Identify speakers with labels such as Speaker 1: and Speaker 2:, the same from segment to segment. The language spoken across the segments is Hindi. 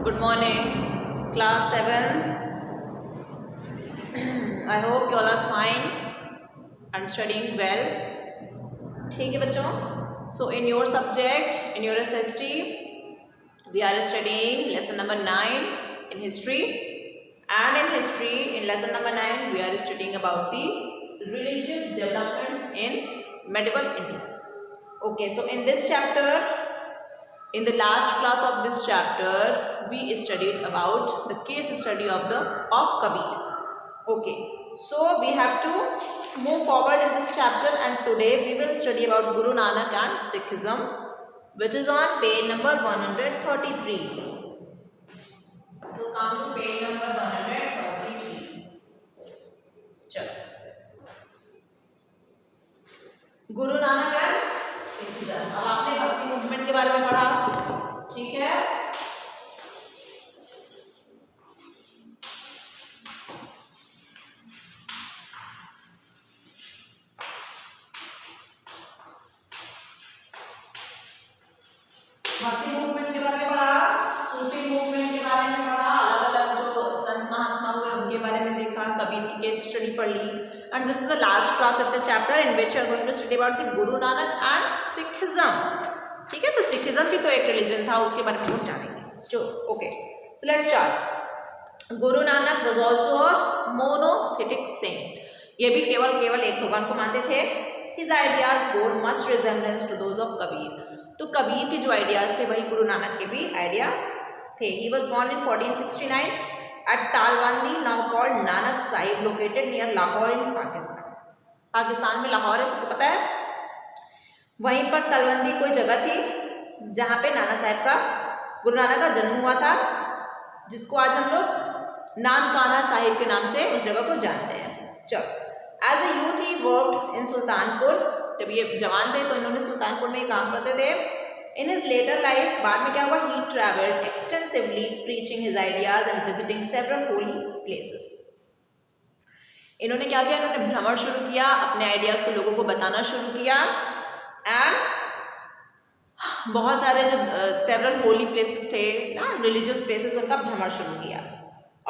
Speaker 1: Good morning, class 7th. I hope you all are fine and studying well. ठीक है बच्चों. So in your subject, in your SST, we are studying lesson number 9 in history. And in history, in lesson number 9, we are studying about the religious developments in medieval India. Okay, so in this chapter, in the last class of this chapter, we studied about the case study of Kabir. Okay, so we have to move forward in this chapter, and today we will study about Guru Nanak and Sikhism, which is on page number 133. So come to page number 133. चलो, गुरु नानक एंड सिखिज्म. अब आपने भक्ति मूवमेंट के बारे में पढ़ा, ठीक है. भक्ति मूवमेंट के बारे में पढ़ा, सूफी मूवमेंट के बारे में पढ़ा, अलग अलग जो संत महात्मा हुए उनके बारे में देखा, कबीर की केस स्टडी पढ़ ली. And this is the last class of the chapter in which are going to study about the Guru Nanak and Sikhism. ठीक है, तो सिखिज्म भी तो एक रिलीजन था, उसके बारे में हम जानेंगे. Okay, so let's start. Guru Nanak was also a monotheistic saint. ये भी केवल एक भगवान को मानते थे. His ideas bore much resemblance to those of Kabir. तो कबीर के जो आइडियाज थे वही गुरु नानक के भी आइडिया थे. He was born in 1469 at Talwandi, now called Nanak Sahib, located near Lahore in Pakistan. Pakistan में लाहौर है, सबको पता है. वहीं पर तलवंदी कोई जगह थी जहाँ पे गुरु नानक का जन्म हुआ था, जिसको आज हम लोग नानकाना साहिब के नाम से उस जगह को जानते हैं. चलो, as a youth he worked in Sultanpur. जब ये जवान थे तो इन्होंने सुल्तानपुर में ही काम करते थे. इन हिज लेटर लाइफ, बाद में क्या हुआ, he travelled extensively preaching his ideas and visiting several holy places. इन्होंने क्या किया, इन्होंने भ्रमण शुरू किया, अपने आइडियाज को लोगों को बताना शुरू किया. एंड बहुत सारे जो सेवरल होली प्लेसेस थे ना, रिलीजियस प्लेसेस, उनका भ्रमण शुरू किया.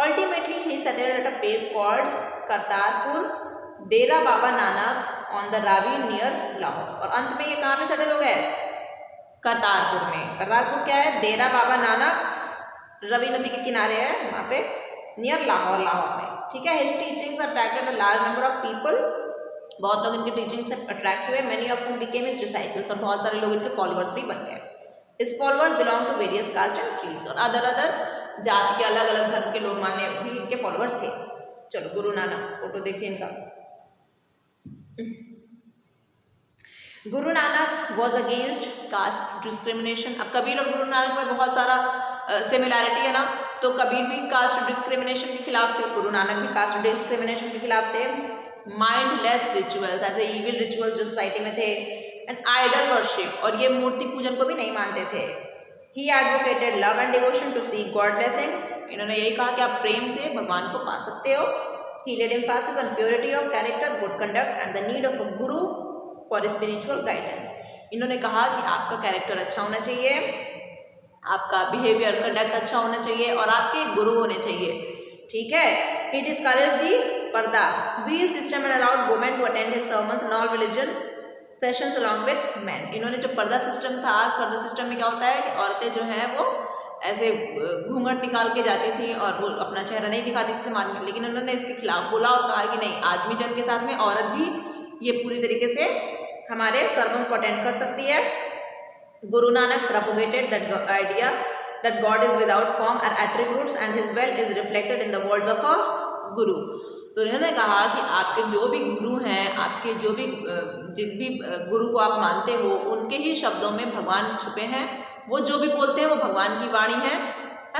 Speaker 1: Ultimately he settled at a place called Kartarpur, Dera Baba Nanak on the Ravi near Lahore. और अंत में ये कहाँ पे सेटल हो गए, करतारपुर में. करतारपुर क्या है, डेरा बाबा नानक रवि नदी के किनारे है, वहाँ पे नियर लाहौर में. ठीक है. His teachings attracted a large number of people. बहुत लोग इनके टीचिंग से अट्रैक्ट हुए. Many of whom became his disciples. और बहुत सारे लोग इनके फॉलोअर्स भी बन गए. His followers belong to various caste and creeds. और अदर जाति के अलग अलग धर्म के लोग मानने भी इनके फॉलोअर्स थे. चलो, गुरु नानक फोटो देखिए इनका. Guru Nanak was against caste discrimination. अब कबीर और गुरु नानक में बहुत सारा सिमिलैरिटी है ना, तो कबीर भी कास्ट डिस्क्रिमिनेशन के खिलाफ थे, गुरु नानक भी कास्ट डिस्क्रिमिनेशन के खिलाफ थे. माइंडलेस रिचुअल्स, ऐसे इविल रिचुअल्स जो सोसाइटी में थे. एंड आइडल वर्शिप, और ये मूर्ति पूजन को भी नहीं मानते थे. He advocated love and devotion to seek God blessings. इन्होंने यही कहा कि आप प्रेम से भगवान को पा सकते हो. He laid emphasis on purity of character, good conduct and the need of a guru for spiritual guidance. इन्होंने कहा कि आपका कैरेक्टर अच्छा होना चाहिए, आपका बिहेवियर कंडक्ट अच्छा होना चाहिए, और आपके गुरु होने चाहिए. ठीक है. ही discourage the purdah veil system and allowed women to attend his sermons and all religion sessions along with men. इन्होंने जो पर्दा सिस्टम था, पर्दा सिस्टम में क्या होता है कि औरतें जो हैं वो ऐसे घूंघट निकाल के जाती थी और वो अपना चेहरा नहीं दिखाती थी समाज में. लेकिन उन्होंने इसके खिलाफ बोला और कहा कि नहीं, आदमी जन के साथ में औरत भी ये पूरी तरीके से हमारे सर्मन्स को अटेंड कर सकती है. Guru Nanak propagated that idea that God is without form और attributes and his will is reflected in the words of a guru. तो इन्होंने कहा कि आपके जो भी गुरु हैं, आपके जो भी जिन भी गुरु को आप मानते हो, उनके ही शब्दों में भगवान छुपे हैं. वो जो भी बोलते हैं वो भगवान की वाणी है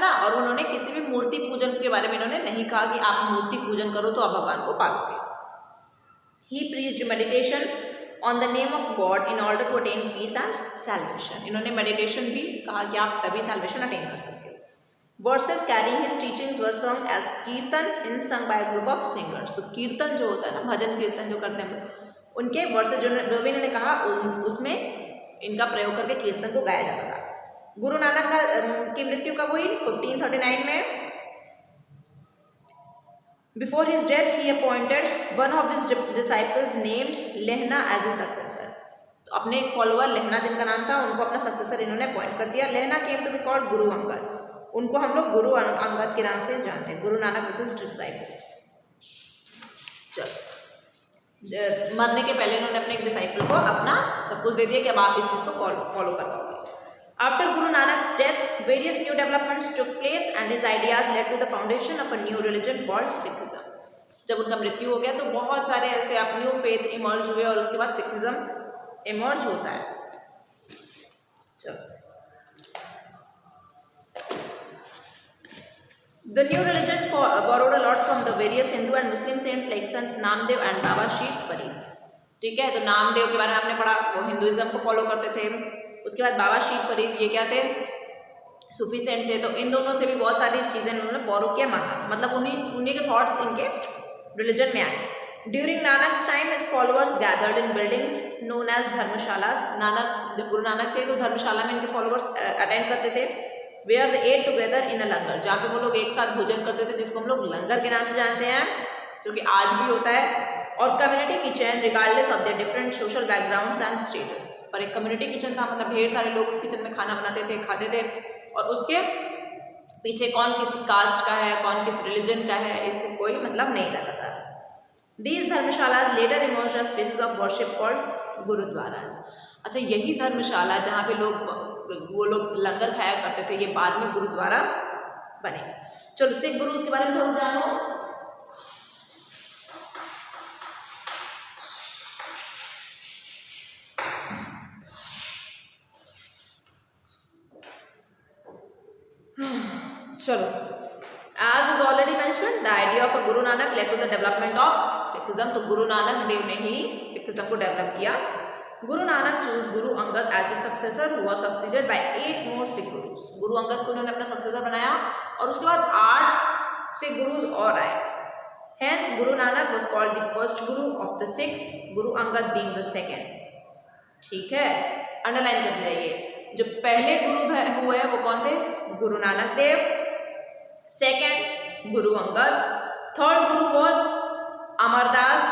Speaker 1: ना. और उन्होंने किसी भी मूर्ति पूजन के बारे में इन्होंने नहीं कहा कि आप मूर्ति पूजन करो तो आप भगवान को पालोगे. He preached meditation on the name of God in order to attain peace and salvation. इन्होंने मेडिटेशन भी कहा कि आप तभी सैल्वेशन अटेन कर सकते हो. Verses carrying his teachings were sung as कीर्तन इन sung by a group of singers. तो कीर्तन जो होता है ना, भजन कीर्तन जो करते हैं, उनके वर्सेस जो भी इन्होंने कहा उसमें इनका प्रयोग करके कीर्तन को गाया जाता था। गुरु नानक की मृत्यु कब हुई? 1539 में। Before his death, he appointed one of his disciples named Lehna as his successor. तो अपने एक फॉलोअर लेहना जिनका नाम था उनको अपना सक्सेसर इन्होंने अपॉइंट कर दिया। लेहना came to be called Guru Angad, उनको हम लोग गुरु अंगद के नाम से जानते हैं। Guru Nanak with his disciples. चलो, मरने के पहले इन्होंने अपने एक डिसाइपल को अपना सब कुछ दे दिया कि अब आप इस चीज़ को फॉलो कर पाओगे। After Guru Nanak's death, various new developments took place and his ideas led to the foundation of a new religion called Sikhism. जब उनका मृत्यु हो गया तो बहुत सारे ऐसे आप न्यू फेथ इमर्ज हुए और उसके बाद सिखिज्म इमर्ज होता है। चलो, The new religion borrowed a lot from the various Hindu and Muslim saints like Sant Namdev and Baba Sheikh Farid. ठीक है, तो नामदेव के बारे में आपने पढ़ा, वो हिंदुइज्म को फॉलो करते थे। उसके बाद बाबा शीख फरीद, ये क्या थे? सूफी सेंट थे। तो इन दोनों से भी बहुत सारी चीज़ें इन्होंने बोरो किया, मांगा, मतलब उन्हीं के थॉट्स इनके रिलीजन में आए। During Nanak's time his followers gathered in buildings known as dharamshalas. Nanak, जब गुरु नानक थे तो धर्मशाला में इनके फॉलोअर्स अटेंड करते थे। Where they ate together in a langar, जहाँ पे वो लोग एक साथ भोजन करते थे, जिसको हम लोग लंगर के नाम से जानते हैं, जो कि आज भी होता है। और community kitchen regardless of the different social backgrounds and status. और एक कम्युनिटी किचन था, मतलब ढेर सारे लोग उस किचन में खाना बनाते थे, खाते थे, और उसके पीछे कौन किस कास्ट का है, कौन किस रिलीजन का है, इससे कोई मतलब नहीं रहता था। These dharamshalas later emerged as places of worship called gurdwaras. अच्छा, यही धर्मशाला जहाँ पे वो लोग लंगर खाया करते थे, ये बाद में गुरुद्वारा बने। चलो, सिख गुरुज के बारे में थोड़ा जानो। चलो, as is already mentioned, the idea of a Guru Nanak led to the development of Sikhism. तो गुरु नानक देव ने ही सिखिज्म को डेवलप किया। गुरु Nanak choose Guru Angad as a successor who was succeeded by 8 more Sikh gurus. Guru Angad को उन्होंने अपना सक्सेसर बनाया और उसके बाद 8 सिख गुरुज और आए। Hence Guru Nanak was called the first guru of the Sikhs, Guru Angad being the second। ठीक है, अंडरलाइन कर दिया। ये जो पहले गुरु हुए वो कौन थे? Guru Nanak Dev. Second Guru Angad. Third Guru was Amar Das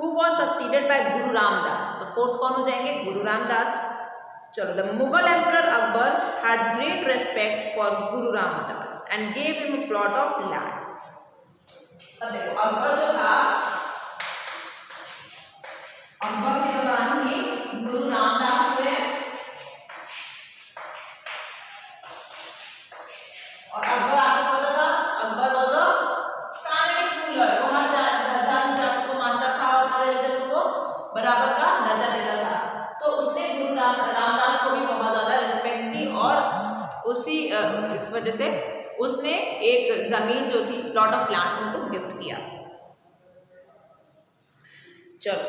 Speaker 1: who was succeeded by गुरु रामदास। तो फोर्थ कौन हो जाएंगे? गुरु रामदास। चलो, the Mughal emperor Akbar had great respect for Guru Ramdas and gave him a plot of land. अब देखो, अकबर जो था, अकबर के दौरान ही गुरु रामदास हुए और अकबर, आपको पता था, Akbar was a fanatic ruler. वो हर धर्म जाति को मानता था और हर रिलीजन को बराबर का दर्जा देता था। तो उसने गुरु रामदास को भी बहुत ज़्यादा रिस्पेक्ट दी और उसी इस वजह से उसने एक ज़मीन जो थी, प्लॉट ऑफ लैंड, उनको गिफ्ट किया। चलो,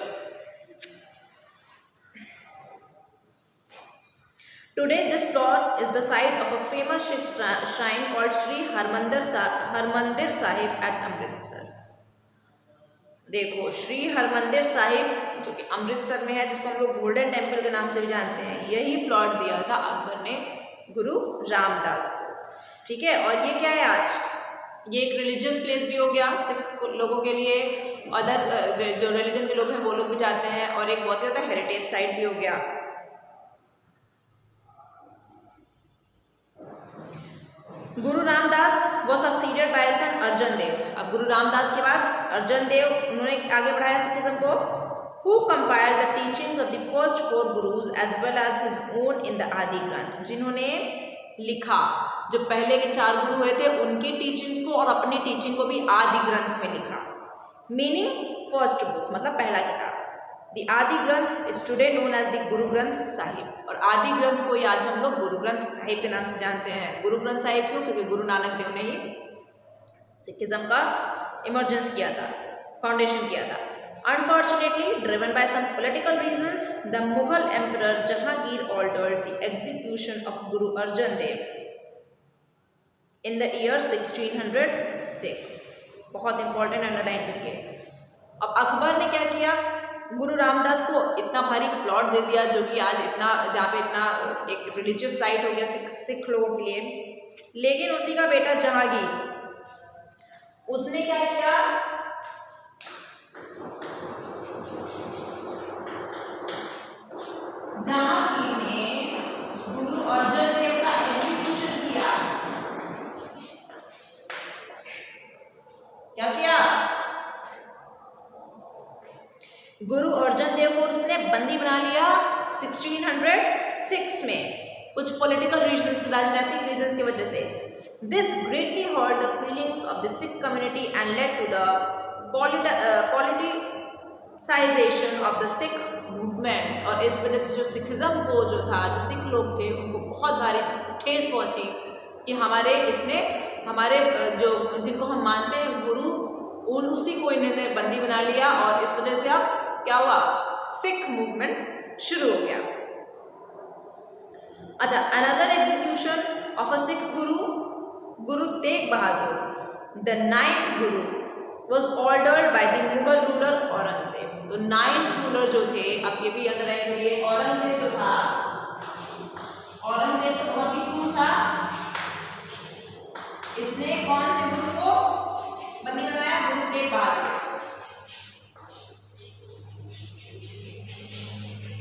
Speaker 1: today this plot is the site of a famous Sikh shrine called Sri Harmandir Sahib at Amritsar। देखो, श्री हरमंदिर साहिब जो कि अमृतसर में है, जिसको हम लोग गोल्डन टेम्पल के नाम से भी जानते हैं, यही प्लॉट दिया था अकबर ने गुरु रामदास को। ठीक है, और ये क्या है आज? ये एक रिलीजियस प्लेस भी हो गया सिख लोगों के लिए, अदर जो रिलीजन के लोग हैं वो लोग भी जाते हैं, और एक बहुत ज़्यादा हेरिटेज साइट भी हो गया। गुरु रामदास वो सक्सीडेड बाय सन अर्जन देव। अब गुरु रामदास के बाद अर्जन देव, उन्होंने आगे बढ़ाया सिखिज्म को। Who compiled the teachings of the first 4 gurus as well as his own in the Adi Granth. जिन्होंने लिखा, जो पहले के 4 गुरु हुए थे, उनकी टीचिंग्स को और अपनी टीचिंग को भी आदि ग्रंथ में लिखा। मीनिंग फर्स्ट बुक, मतलब पहला किताब। The Adi Granth is today known as the Guru Granth Sahib. और आदि ग्रंथ को ही आज हम लोग गुरु ग्रंथ साहिब के नाम से जानते हैं। गुरु ग्रंथ साहिब क्यों? क्योंकि गुरु नानक देव ने ही सिखिज्म का इमर्जेंस किया था, फाउंडेशन किया था। Unfortunately driven by some political reasons, the Mughal emperor Jahangir ordered the execution of Guru Arjan Dev in the year 1606। बहुत इंपॉर्टेंट, अंडरलाइन करिए। अब अकबर ने क्या किया? गुरु रामदास को इतना भारी प्लॉट दे दिया जो कि आज इतना जहाँ पे इतना एक रिलीजियस साइट हो गया सिख लोगों के लिए। लेकिन उसी का बेटा जहांगीर, उसने क्या किया, जहांगीर ने गुरु अर्जन देव का एग्जीक्यूशन किया। क्या किया? गुरु अर्जन देव को उसने बंदी बना लिया 1606 में, कुछ पॉलिटिकल रीजंस, राजनीतिक रीजंस की वजह से। This greatly hurt the feelings of the Sikh community and led to the politicisation of the Sikh movement. और इस वजह से जो सिखिज्म को जो था, जो सिख लोग थे, उनको बहुत भारी ठेस पहुंची कि हमारे जो जिनको हम मानते हैं गुरु, उसी को इन्होंने बंदी बना लिया। और इस वजह से अब क्या हुआ, सिख मूवमेंट शुरू हो गया। अच्छा, another execution of a Sikh Guru, Guru Tegh Bahadur the 9th Guru was ordered by the Mughal ruler Aurangzeb. तो 9th रूलर जो थे, अब ये भी अंडरलाइन करिए, औरंगजेब जो था, औरंगजेब तो बहुत ही क्रूर था। इसने कौन से गुरु को बंदी बनाया? गुरु तेग बहादुर।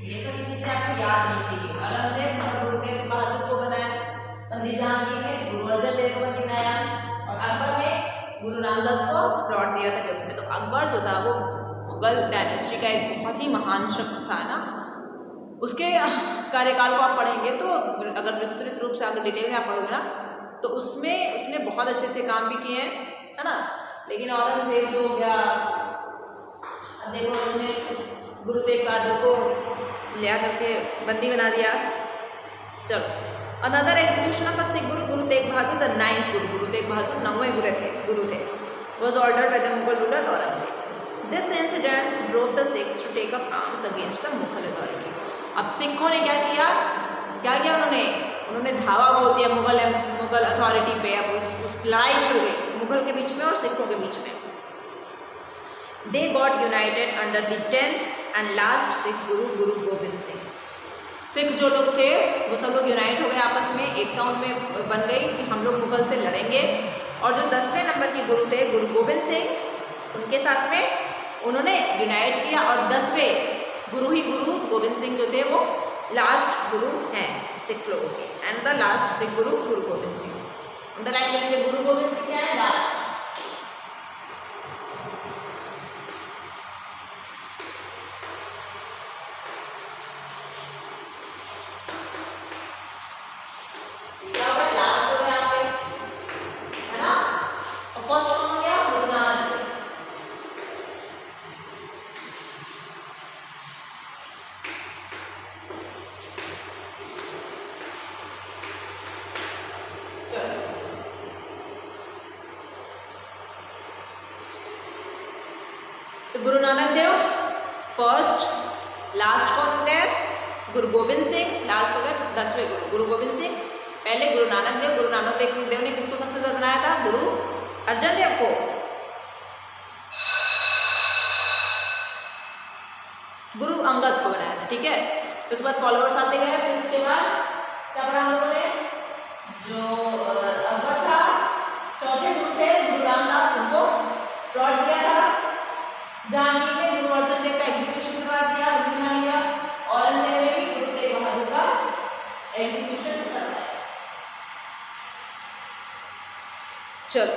Speaker 1: ये सभी चीजें आपको याद होनी चाहिए। औरंगजेब और गुरु तेग बहादुर को बनाया बंदी, जहांगीर ने गुरु अर्जन देव को बंदी बनाया, और अकबर ने गुरु रामदास को प्लॉट दिया था गिफ्ट में। तो अकबर जो था वो मुगल डायनेस्टी का एक बहुत ही महान शख्स था ना। उसके कार्यकाल को आप पढ़ेंगे तो, अगर विस्तृत रूप से अगर डिटेल में आप पढ़ोगे ना, तो उसमें उसने बहुत अच्छे अच्छे काम भी किए हैं, है ना। लेकिन औरंगजेब जो हो गया, अब देखो उसने गुरु तेग बहादुर को लिया करके बंदी बना दिया। चलो, another execution of a Sikh Guru, Guru Tegh Bahadur the 9th गुरु, गुरु तेग बहादुर 9वें गुरु थे, was ordered by the Mughal ruler Aurangzeb. This incidents drove the Sikhs to take up arms against the Mughal authority. अब सिखों ने क्या किया उन्होंने धावा बोल दिया मुगल अथॉरिटी पे। अब उस लड़ाई छिड़ गई मुगल के बीच में और सिखों के बीच में। They got United under the 10th and last Sikh गुरु, गुरु गोबिंद सिंह। सिख जो लोग थे वो सब लोग यूनाइट हो गए आपस में, एकता उनमें बन गई कि हम लोग मुगल से लड़ेंगे। और जो 10वें नंबर के गुरु थे, गुरु गोबिंद सिंह, उनके साथ में उन्होंने यूनाइट किया। और 10वें गुरु गोबिंद सिंह जो थे वो लास्ट गुरु हैं सिख लोगों के, and the last Sikh Guru, Guru Gobind Singh. Underline करेंगे, गुरु गोबिंद सिंह क्या है? लास्ट। फर्स्ट कौन हो गया? गुरु नानक देव। तो गुरु नानक देव फर्स्ट, लास्ट कौन हो गए? गुरु गोबिंद सिंह, लास्ट हो गए 10वें गुरु, गुरु गोबिंद सिंह। पहले गुरु नानक देव ने किसको सक्सेसर बनाया था? गुरु अर्जन देव को। गुरु अंगद को बनाया था, ठीक है। तो उसके बाद फॉलोअर्स आते गए। फिर उसके बाद क्या पढ़ा हम लोगों ने? जो अकबर था, चौथे गुरु थे गुरु रामदास, इनको प्लॉट दिया था। जहांगीर ने गुरु अर्जन देव का एग्जीक्यूशन करवा दिया, बना लिया। औरंगजेब ने भी गुरु तेग बहादुर का एग्जीक्यूशन करवाया। चलो,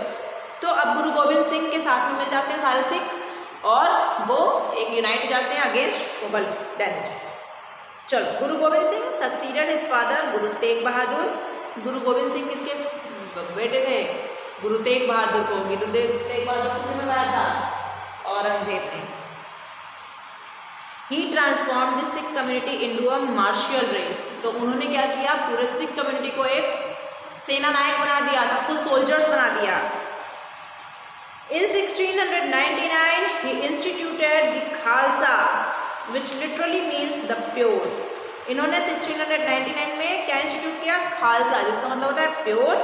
Speaker 1: तो अब गुरु गोबिंद सिंह के साथ में मिल जाते हैं सारे सिख, और वो एक यूनाइट हो जाते हैं अगेंस्ट मुगल डायनेस्टी। चलो, Guru Gobind Singh succeeded his father Guru Tegh Bahadur. Guru Gobind Singh किसके बेटे थे? गुरु तेग बहादुर को। गुरु तेग बहादुर किसने बनवाया था? औरंगजेब ने। He transformed the Sikh community into a martial race. तो उन्होंने क्या किया? पूरे सिख कम्युनिटी को एक सेना नायक बना दिया, सबको सोल्जर्स बना दिया। In 1699, he instituted the Khalsa, which literally means the pure. इन्होंने 1699 में क्या इंस्टीट्यूट किया? खालसा, जिसका मतलब होता है pure.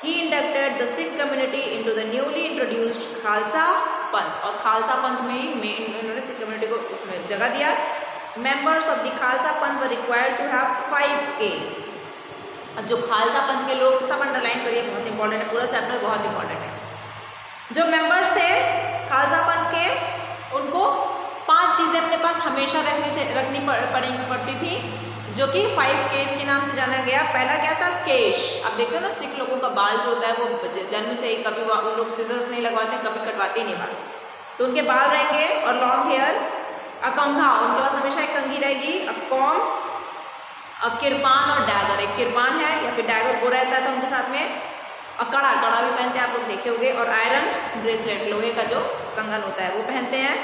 Speaker 1: He inducted the Sikh community into the newly introduced Khalsa पंथ, और खालसा पंथ में ही मेन इन्होंने सिख कम्युनिटी को उसमें जगह दिया। Members of the Khalsa Panth were required to have 5 Ks। अब जो खालसा पंथ के लोग, सब अंडरलाइन करिए, बहुत इंपॉर्टेंट है, पूरा चैप्टर बहुत इंपॉर्टेंट है। जो मेंबर्स थे खालसा पंथ के, उनको 5 चीज़ें अपने पास हमेशा रखनी पड़ती थी, जो कि 5 केस के नाम से जाना गया। पहला क्या था? केश। अब देखते हो ना, सिख लोगों का बाल जो होता है वो जन्म से ही, कभी वो लोग सीजर्स नहीं लगवाते, कभी कटवाते ही नहीं बाल, तो उनके बाल रहेंगे, और लॉन्ग हेयर। अकंघा, उनके पास हमेशा एक कंघी रहेगी। अकॉम, किरपान और डैगर, एक किरपान है या फिर डैगर वो रहता था उनके साथ में। कड़ा, कड़ा भी पहनते हैं, आप लोग देखे होंगे। और आयरन ब्रेसलेट, लोहे का जो कंगन होता है वो पहनते हैं।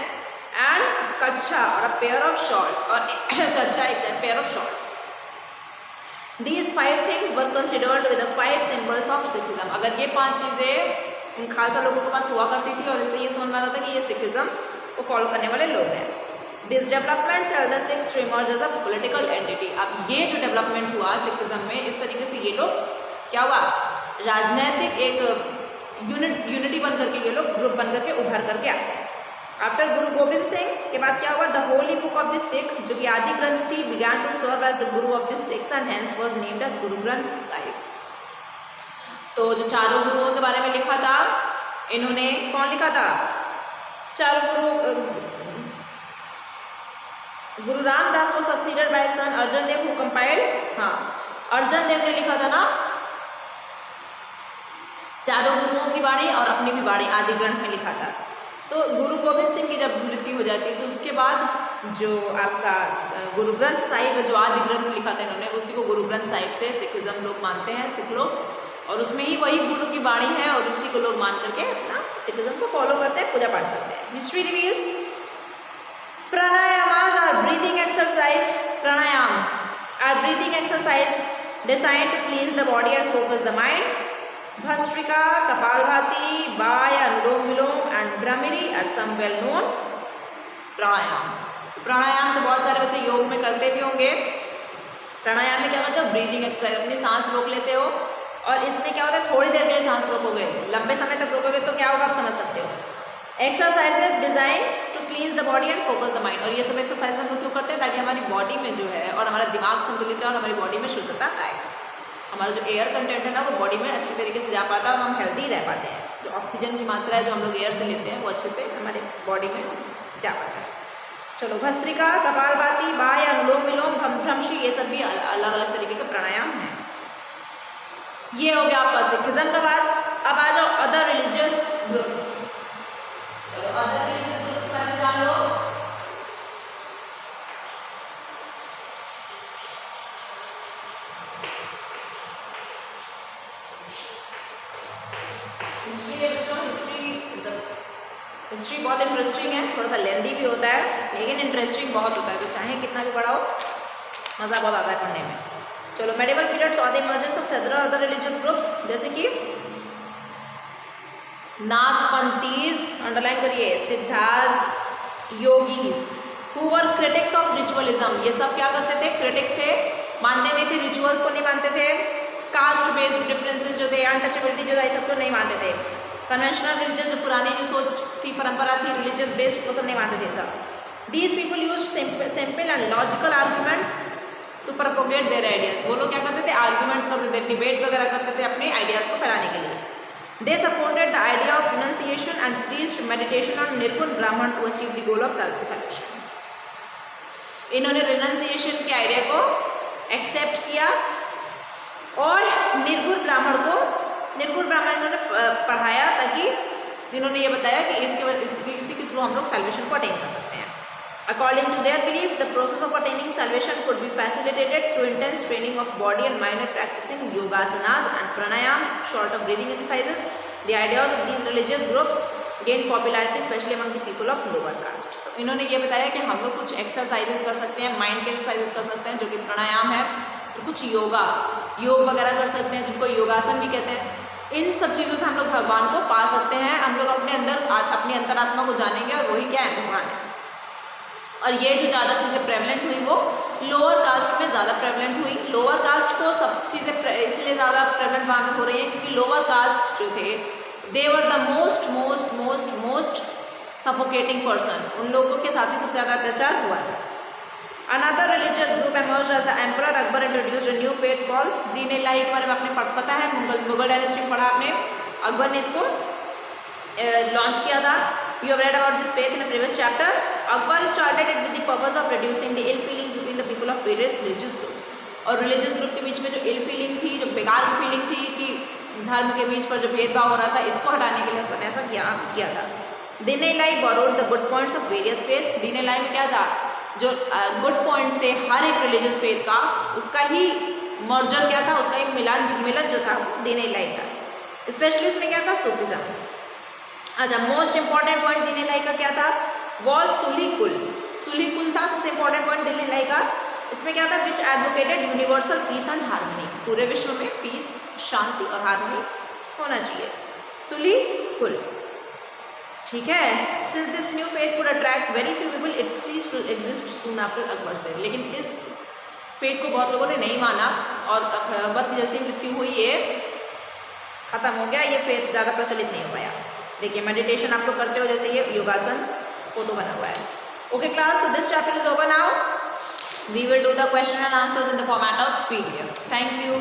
Speaker 1: एंड कच्छा और अ पेयर ऑफ शॉर्ट्स, और कच्छा एक pair of shorts. These 5 things were considered with the 5 symbols of Sikhism. अगर ये 5 चीज़ें इन खालसा लोगों के पास हुआ करती थी, और इससे ये समझ में आ रहा था कि ये सिखिज्म को फॉलो करने वाले लोग हैं। This development help the Sikhs to emerge as a political entity. अब ये जो डेवलपमेंट हुआ सिखिज्म में, इस तरीके से ये लोग क्या हुआ, राजनैतिक एक यूनिटी बन करके, ये लोग ग्रुप बन करके उभर करके आते हैं। आफ्टर गुरु गोबिंद सिंह के बाद क्या हुआ? The holy book of the Sikh, जो कि आदि ग्रंथ थी, began to serve as the guru of the Sikhs and hence was named as Guru Granth Sahib. तो जो चारों गुरुओं के बारे में लिखा था, इन्होंने, कौन लिखा था? चारों गुरु रामदास को succeeded by son Arjan Dev who compiled, हाँ, अर्जन देव ने लिखा था ना चारों गुरुओं की बाणी, और अपनी भी बाणी आदि ग्रंथ में लिखा था। तो गुरु गोबिंद सिंह की जब मृत्यु हो जाती है, तो उसके बाद जो आपका गुरु ग्रंथ साहिब, जो आदि ग्रंथ लिखा था इन्होंने, उसी को गुरु ग्रंथ साहिब से सिखिज्म लोग मानते हैं, सिख लोग, और उसमें ही वही गुरु की बाणी है, और उसी को लोग मान करके अपना सिखिज्म को फॉलो करते हैं, पूजा पाठ करते हैं। History reveals pranayamas are breathing exercise. Pranayama are breathing exercise designed to cleanse the body and focus the mind. Bhastrika, kapalbhati, bahya, anulom vilom and bhramari are some well known pranayama. तो प्राणायाम तो बहुत सारे बच्चे योग में करते भी होंगे। प्राणायाम में क्या करते हो? ब्रीदिंग एक्सरसाइज, अपनी सांस रोक लेते हो, और इसमें क्या होता है, थोड़ी देर के लिए सांस रोकोगे, लंबे समय तक रोकोगे तो क्या होगा, आप समझ सकते हो। Exercise design to cleanse the body and focus the mind. और ये सब एक्सरसाइज हम लोग क्यों करते हैं? ताकि हमारी बॉडी में जो है, और हमारा दिमाग संतुलित रहे, और हमारी बॉडी में शुद्धता आए। हमारा जो एयर कंटेंट है ना, वो बॉडी में अच्छी तरीके से जा पाता है, और हम हेल्दी रह पाते हैं। जो ऑक्सीजन की मात्रा है जो हम लोग एयर से लेते हैं, वो अच्छे से हमारे बॉडी में जा पाता है। चलो, भस्त्रिका, कपालभाति, बाह्य, अनुलोम विलोम, भ्रमशी, ये सब भी अलग अलग तरीके के प्राणायाम हैं। ये हो गया आपका सिखिज्म का बात। अब आ जाओ अदर रिलीजियस ग्रुप्स। चलो, अदर रिलीजियस ग्रुप्स पहले जान लो। हिस्ट्री बहुत इंटरेस्टिंग है, थोड़ा सा लेंदी भी होता है, लेकिन इंटरेस्टिंग बहुत होता है, तो चाहे कितना भी पढ़ाओ मज़ा बहुत आता है पढ़ने में। चलो, medieval period saw the emergence of several other religious groups, जैसे कि नाथपंथीज, अंडरलाइन करिए, Siddharth, yogis, who were critics of ritualism. ये सब क्या करते थे? क्रिटिक थे, मानते नहीं थे, रिचुअल्स को नहीं मानते थे। कास्ट बेस्ड डिफरेंसेस जो थे, अनटचेबिलिटी जो था, ये सब को नहीं मानते थे। कन्वेंशनल रिलीजियस, जो पुरानी जो सोच थी, परंपरा थी रिलीजियस बेस्ड, वो सब नहीं मानते थे सब। These people use simple and logical arguments to propagate their ideas. वो लोग क्या करते थे? आर्ग्यूमेंट्स करते थे, डिबेट वगैरह करते थे अपने आइडियाज़ को फैलाने के लिए। They supported the idea of renunciation and preached meditation on nirgun Brahman to achieve the goal of self. इन्होंने रिनंसिएशन के आइडिया को एक्सेप्ट किया, और निर्गुण ब्राह्मण इन्होंने पढ़ाया, ताकि इन्होंने ये बताया कि इसी के थ्रू हम लोग सैल्वेशन को अटेन कर सकते हैं। According to their belief, the process of attaining salvation could be facilitated through intense training of body and mind by practicing yogasanas and pranayams sort of breathing exercises. The ideas of these religious groups gain popularity specially among the people of lower caste. तो इन्होंने ये बताया कि हम लोग कुछ एक्सरसाइजेस कर सकते हैं, माइंड के एक्सरसाइजेस कर सकते हैं, जो कि प्राणायाम है, और कुछ योग वगैरह कर सकते हैं, जिनको योगासन भी कहते हैं। इन सब चीज़ों से हम लोग भगवान को पा सकते हैं। हम लोग अपने अंदर अपनी अंतरात्मा को जानेंगे, और वही क्या है? भगवान है। और ये जो ज़्यादा चीज़ें प्रेवलेंट हुई, वो लोअर कास्ट में ज़्यादा प्रेवलेंट हुई। लोअर कास्ट को सब चीज़ें इसलिए ज़्यादा प्रेवलेंट वहाँ पे हो रही हैं, क्योंकि लोअर कास्ट जो थे, they were the most suffocating person, उन लोगों के साथ ही सबसे ज़्यादा अत्याचार हुआ था। Another religious group emerge as the emperor Akbar introduced a new faith called Din Ilahi के बारे में आपने पता है, मुगल डायनेस्टी में पढ़ा आपने, अकबर ने इसको लॉन्च किया था। You have read about this faith in a previous chapter. Akbar started it with the purpose of reducing the ill feelings between the people of various religious groups, और रिलीजियस ग्रुप के बीच में जो इल फीलिंग थी, जो बेकार की फीलिंग थी कि धर्म के बीच पर जो भेदभाव हो रहा था, इसको हटाने के लिए उन्होंने ऐसा किया था। Din Ilahi borrowed the good points of various faiths, Din Ilahi में क्या था, जो गुड पॉइंट्स थे हर एक रिलीजियस फेथ का, उसका ही मर्जर क्या था, उसका ही मिलन जो था दीन इलाही था। स्पेशली उसमें क्या था, सूफिज्म। अच्छा, मोस्ट इंपॉर्टेंट पॉइंट दीन इलाही का क्या था, वॉज सुली कुल। सुली कुल था सबसे इंपॉर्टेंट पॉइंट दीन इलाही का। इसमें क्या था, which advocated universal peace and harmony, पूरे विश्व में पीस, शांति और हार्मनी होना चाहिए, सुली कुल। ठीक है, since this new faith could attract very few people it cease to exist soon after Akbar से, लेकिन इस फेथ को बहुत लोगों ने नहीं माना और अकबर की जैसी मृत्यु हुई ये खत्म हो गया, ये फेथ ज़्यादा प्रचलित नहीं हो पाया। देखिए मेडिटेशन आप लोग करते हो, जैसे ये योगासन फोटो बना हुआ है। Okay class, so this chapter is over now. We will do the question and answers in the format of PDF. Thank you.